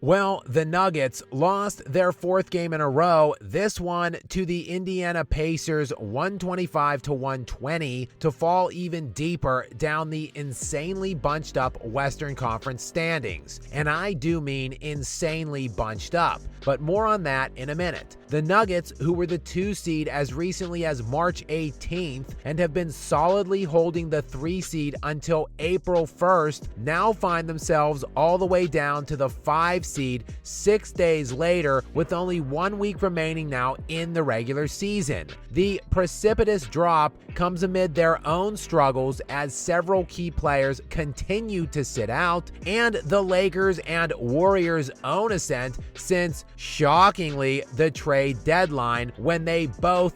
Well, the Nuggets lost their fourth game in a row, this one to the Indiana Pacers 125-120 to fall even deeper down the insanely bunched up Western Conference standings. And I do mean insanely bunched up, but more on that in a minute. The Nuggets, who were the 2 seed as recently as March 18th and have been solidly holding the 3 seed until April 1st, now find themselves all the way down to the 5 seed 6 days later with only 1 week remaining now in the regular season. The precipitous drop comes amid their own struggles as several key players continue to sit out, and the Lakers and Warriors' own ascent since, shockingly, the trade deadline when they both,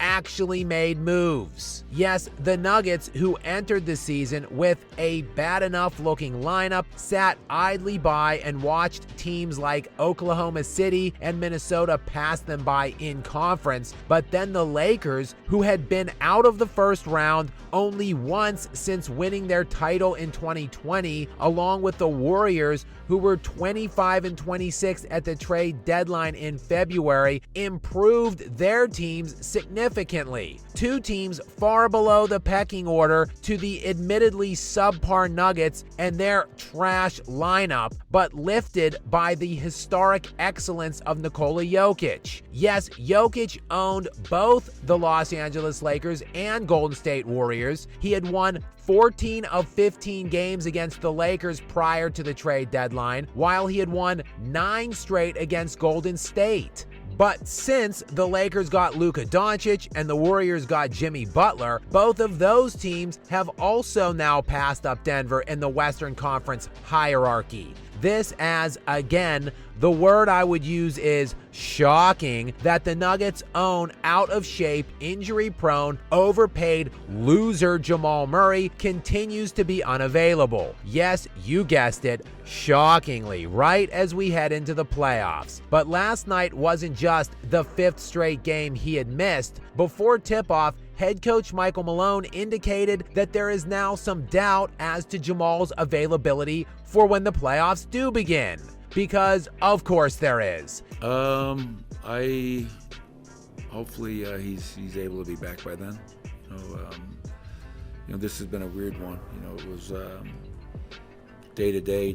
actually made moves. Yes, the Nuggets, who entered the season with a bad enough looking lineup, sat idly by and watched teams like Oklahoma City and Minnesota pass them by in conference. But then the Lakers, who had been out of the first round only once since winning their title in 2020, along with the Warriors, who were 25-26 at the trade deadline in February, improved their teams significantly. 2 teams far below the pecking order to the admittedly subpar Nuggets and their trash lineup, but lifted by the historic excellence of Nikola Jokic. Yes, Jokic owned both the Los Angeles Lakers and Golden State Warriors. He had won 14 of 15 games against the Lakers prior to the trade deadline, while he had won 9 straight against Golden State. But since the Lakers got Luka Doncic and the Warriors got Jimmy Butler, both of those teams have also now passed up Denver in the Western Conference hierarchy. This as, again, the word I would use is shocking that the Nuggets' own out-of-shape, injury-prone, overpaid loser Jamal Murray continues to be unavailable. Yes, you guessed it, shockingly, right as we head into the playoffs. But last night wasn't just the 5th straight game he had missed. Before tip-off, head coach Michael Malone indicated that there is now some doubt as to Jamal's availability for when the playoffs do begin. Because of course there is. Hopefully he's able to be back by then. This has been a weird one. It was day to day,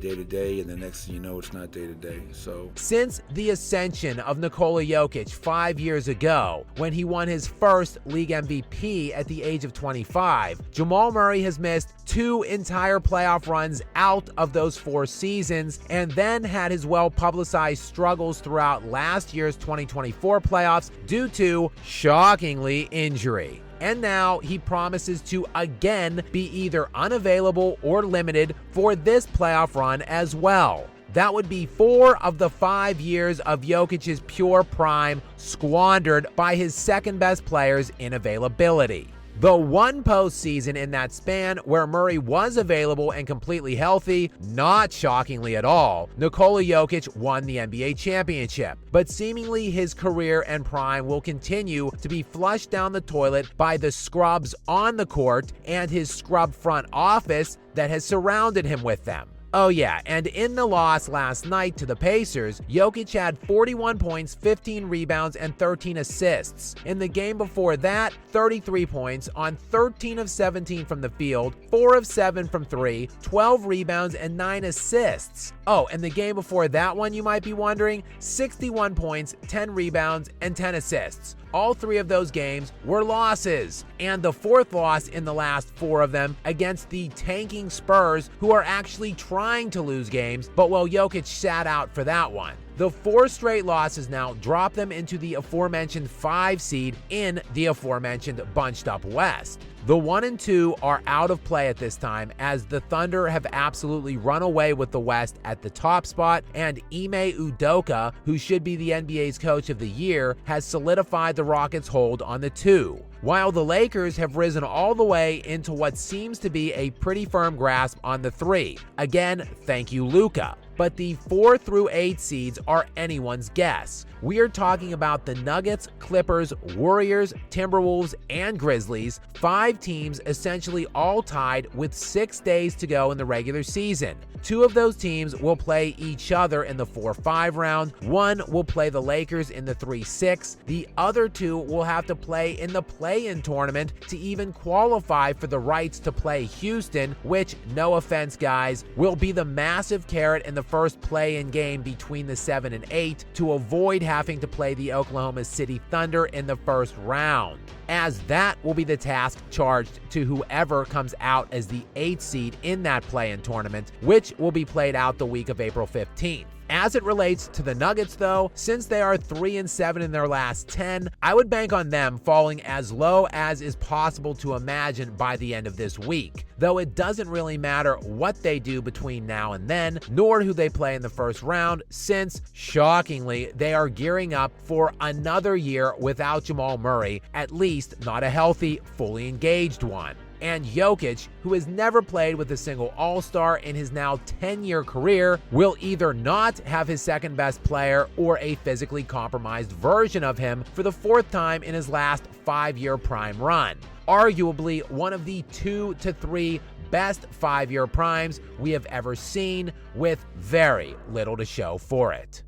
and the next thing you know, it's not day to day. So since the ascension of Nikola Jokic 5 years ago, when he won his first league MVP at the age of 25, Jamal Murray has missed 2 entire playoff runs out of those 4 seasons, and then had his well-publicized struggles throughout last year's 2024 playoffs due to, shockingly, injury. And now he promises to again be either unavailable or limited for this playoff run as well. That would be 4 of the 5 years of Jokic's pure prime squandered by his second-best players in availability. The one postseason in that span where Murray was available and completely healthy, not shockingly at all, Nikola Jokic won the NBA championship. But seemingly his career and prime will continue to be flushed down the toilet by the scrubs on the court and his scrub front office that has surrounded him with them. Oh yeah, and in the loss last night to the Pacers, Jokic had 41 points, 15 rebounds, and 13 assists. In the game before that, 33 points on 13 of 17 from the field, 4 of 7 from 3, 12 rebounds, and 9 assists. Oh, and the game before that one, you might be wondering, 61 points, 10 rebounds, and 10 assists. All 3 of those games were losses, and the 4th loss in the last 4 of them against the tanking Spurs, who are actually trying to lose games, but Jokic sat out for that one. The 4 straight losses now drop them into the aforementioned 5 seed in the aforementioned bunched up West. The 1 and 2 are out of play at this time, as the Thunder have absolutely run away with the West at the top spot, and Ime Udoka, who should be the NBA's Coach of the Year, has solidified the Rockets' hold on the 2. While the Lakers have risen all the way into what seems to be a pretty firm grasp on the 3. Again, thank you, Luka. But the 4 through 8 seeds are anyone's guess. We are talking about the Nuggets, Clippers, Warriors, Timberwolves, and Grizzlies, 5 teams essentially all tied with 6 days to go in the regular season. 2 of those teams will play each other in the 4-5 round. 1 will play the Lakers in the 3-6. The other 2 will have to play in the play-in tournament to even qualify for the rights to play Houston, which, no offense guys, will be the massive carrot in the first play-in game between the 7 and 8 to avoid having to play the Oklahoma City Thunder in the first round, as that will be the task charged to whoever comes out as the 8th seed in that play-in tournament, which will be played out the week of April 15th. As it relates to the Nuggets though, since they are 3-7 in their last 10, I would bank on them falling as low as is possible to imagine by the end of this week. Though it doesn't really matter what they do between now and then, nor who they play in the first round, since, shockingly, they are gearing up for another year without Jamal Murray, at least not a healthy, fully engaged one. And Jokic, who has never played with a single All-Star in his now 10-year career, will either not have his second best player or a physically compromised version of him for the 4th time in his last 5-year prime run. Arguably one of the 2 to 3 best 5-year primes we have ever seen, with very little to show for it.